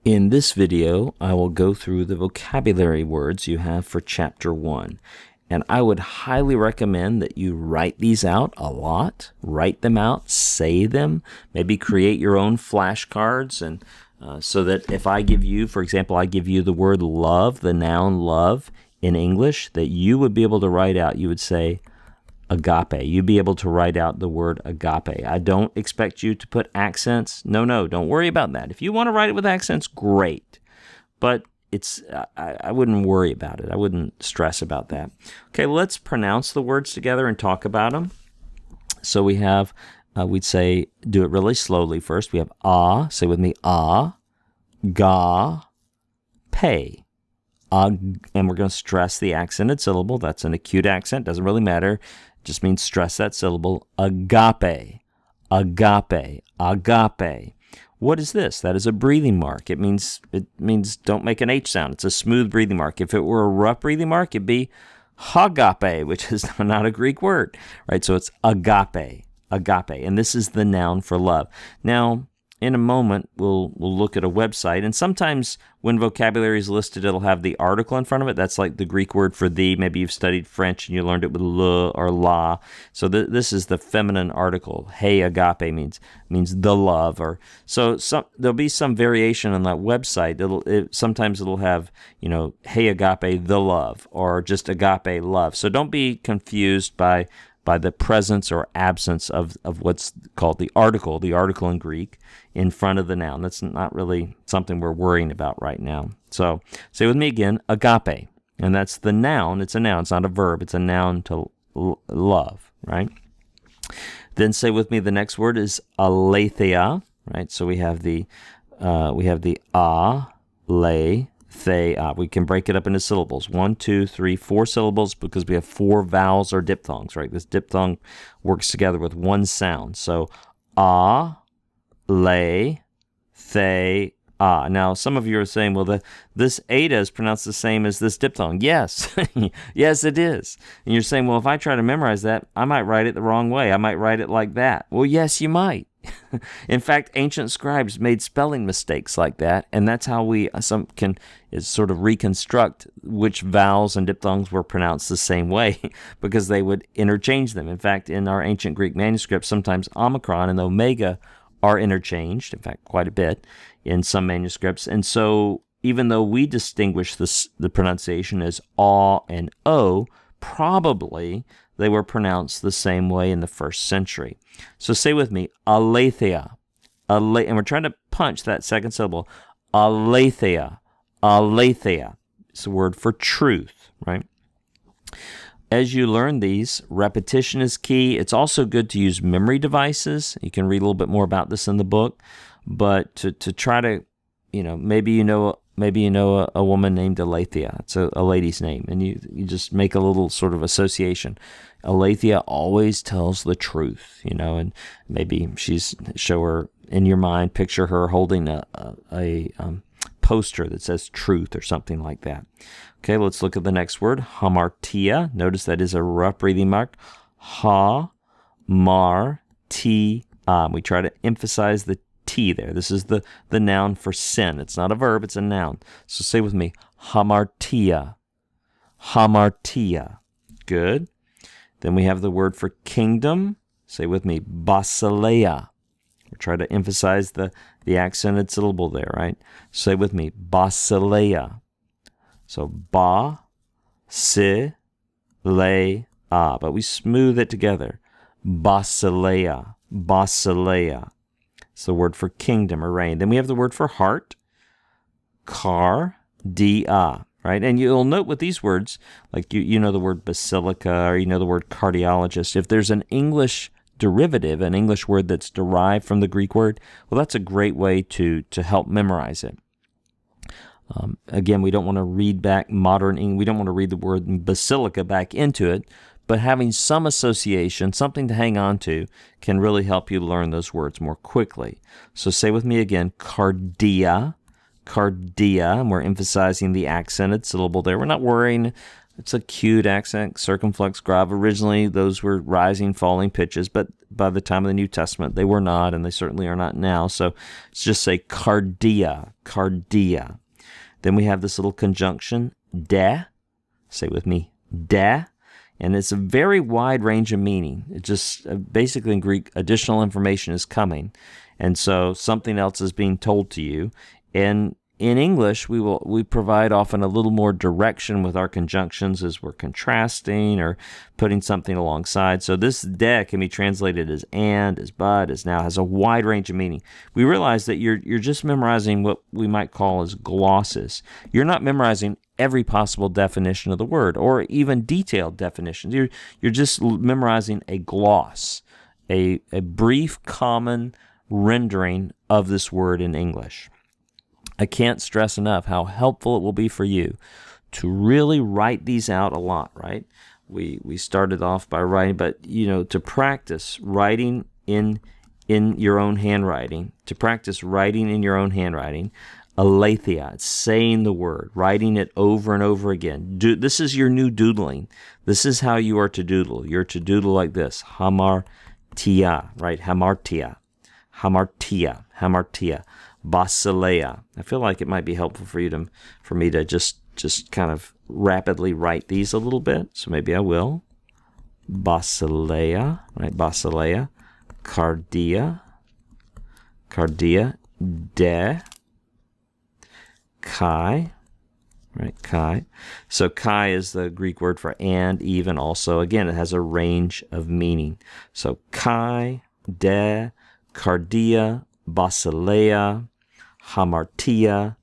In this video, I will go through the vocabulary words you have for Chapter 1. And I would highly recommend that you write these out a lot. Write them out, say them, maybe create your own flashcards. And so that if I give you, for example, I give you the word love, the noun love in English, that you would be able to write out, you would say, agape. You'd be able to write out the word agape. I don't expect you to put accents. No, don't worry about that. If you want to write it with accents, great. But I wouldn't worry about it. I wouldn't stress about that. Okay, let's pronounce the words together and talk about them. So we have, we'd say, do it really slowly first. We have ah, say with me, ah, ga, pay. And we're going to stress the accented syllable. That's an acute accent. Doesn't really matter. Just means stress that syllable. Agape, agape, agape. What is this? That is a breathing mark. It means don't make an H sound. It's a smooth breathing mark. If it were a rough breathing mark, it'd be agape, which is not a Greek word, right? So it's agape, agape, and this is the noun for love. Now, in a moment, we'll look at a website, and sometimes when vocabulary is listed, it'll have the article in front of it. That's like the Greek word for the. Maybe you've studied French and you learned it with le or la. So this is the feminine article. Hey, agape means the love. Or so there'll be some variation on that website. Sometimes it'll have, hey, agape, the love, or just agape, love. So don't be confused by the presence or absence of what's called the article in Greek, in front of the noun. That's not really something we're worrying about right now. So say with me again, agape. And that's the noun. It's a noun. It's not a verb. It's a noun to love, right? Then say with me, the next word is aletheia, right? So we have the a, le, the. We can break it up into syllables. 1, 2, 3, 4 syllables because we have 4 vowels or diphthongs, right? This diphthong works together with one sound. So a, le, the, a. Now, some of you are saying, well, this eta is pronounced the same as this diphthong. Yes, yes, it is. And you're saying, well, if I try to memorize that, I might write it the wrong way. I might write it like that. Well, yes, you might. In fact, ancient scribes made spelling mistakes like that, and that's how we can sort of reconstruct which vowels and diphthongs were pronounced the same way, because they would interchange them. In fact, in our ancient Greek manuscripts, sometimes omicron and omega are interchanged, in fact, quite a bit in some manuscripts. And so even though we distinguish the pronunciation as aw and o, probably they were pronounced the same way in the first century. So say with me, aletheia. And we're trying to punch that second syllable. Aletheia. Aletheia. It's a word for truth, right? As you learn these, repetition is key. It's also good to use memory devices. You can read a little bit more about this in the book. But to try to, maybe you know a woman named Aletheia. It's a lady's name, and you just make a little sort of association. Aletheia always tells the truth, and maybe show her in your mind, picture her holding a poster that says truth or something like that. Okay, let's look at the next word, hamartia. Notice that is a rough breathing mark. Ha, mar, ti. We try to emphasize the T there. This is the noun for sin. It's not a verb, it's a noun. So say with me, hamartia. Hamartia. Good. Then we have the word for kingdom. Say with me, basileia. We try to emphasize the accented syllable there, right? Say with me, basileia. So ba, si, le, a. But we smooth it together. Basileia. Basileia. It's the word for kingdom or reign. Then we have the word for heart, car, dia, right? And you'll note with these words, like you know the word basilica or you know the word cardiologist. If there's an English derivative, an English word that's derived from the Greek word, well, that's a great way to help memorize it. Again, we don't want to read back modern English. We don't want to read the word basilica back into it. But having some association, something to hang on to, can really help you learn those words more quickly. So say with me again, cardia, and we're emphasizing the accented syllable there. We're not worrying It's acute accent, circumflex, grave. Originally, those were rising, falling pitches, but by the time of the New Testament, they were not, and they certainly are not now. So let's just say cardia, cardia. Then we have this little conjunction, de. Say with me, de. And it's a very wide range of meaning. It just, basically in Greek, additional information is coming. And so something else is being told to you. And in English, we provide often a little more direction with our conjunctions as we're contrasting or putting something alongside. So this de can be translated as and, as but, as now, has a wide range of meaning. We realize that you're just memorizing what we might call as glosses. You're not memorizing every possible definition of the word or even detailed definitions. You're just memorizing a gloss, a brief common rendering of this word in English. I can't stress enough how helpful it will be for you to really write these out a lot, right? We started off by writing, but to practice writing in your own handwriting, aletheia, it's saying the word, writing it over and over again. This is your new doodling. This is how you are to doodle. You're to doodle like this, hamartia, right? Hamartia. Basileia. I feel like it might be helpful for me to just kind of rapidly write these a little bit. So maybe I will. Basileia, right? Basileia. Cardia, de, kai, right? Kai. So kai is the Greek word for and, even, also. Again, it has a range of meaning. So kai, de, cardia, basileia, hamartia,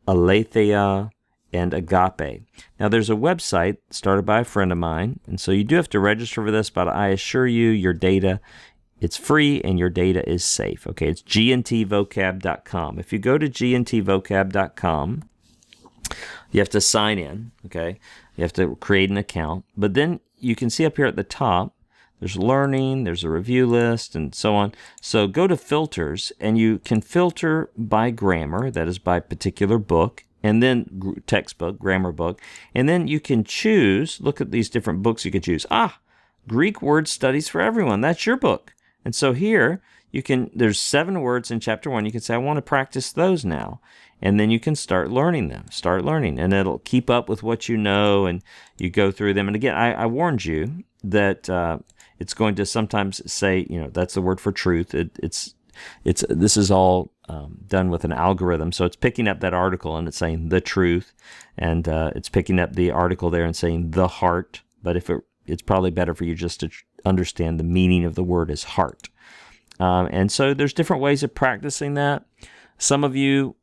aletheia, and agape. Now, there's a website started by a friend of mine, and so you do have to register for this, but I assure you your data, it's free and your data is safe. Okay, it's gntvocab.com. If you go to gntvocab.com, you have to sign in, okay? You have to create an account, but then you can see up here at the top, there's learning, there's a review list, and so on. So go to filters, and you can filter by grammar, that is by particular book, and then textbook, grammar book. And then you can choose, look at these different books you can choose. Greek Word Studies for Everyone, that's your book. And so here, there's 7 words in chapter 1. You can say, I want to practice those now. And then you can start learning them, and it'll keep up with what you know, and you go through them. And again, I warned you that it's going to sometimes say, that's the word for truth. This is all done with an algorithm. So it's picking up that article and it's saying the truth, and it's picking up the article there and saying the heart. But it's probably better for you just to understand the meaning of the word as heart. And so there's different ways of practicing that. Some of you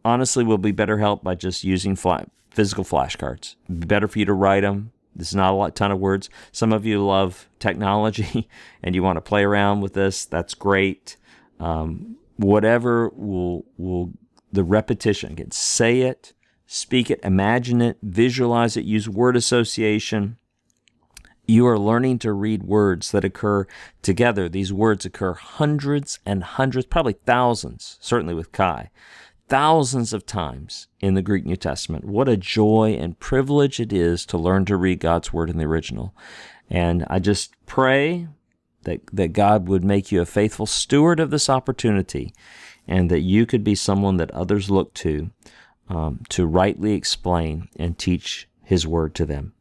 honestly will be better helped by just using physical flashcards. It'd be better for you to write them. This is not a ton of words. Some of you love technology and you want to play around with this. That's great. Whatever will the repetition. Again, say it, speak it, imagine it, visualize it, use word association. You are learning to read words that occur together. These words occur hundreds and hundreds, probably thousands, certainly with Kai, thousands of times in the Greek New Testament. What a joy and privilege it is to learn to read God's Word in the original. And I just pray that God would make you a faithful steward of this opportunity, and that you could be someone that others look to rightly explain and teach His Word to them.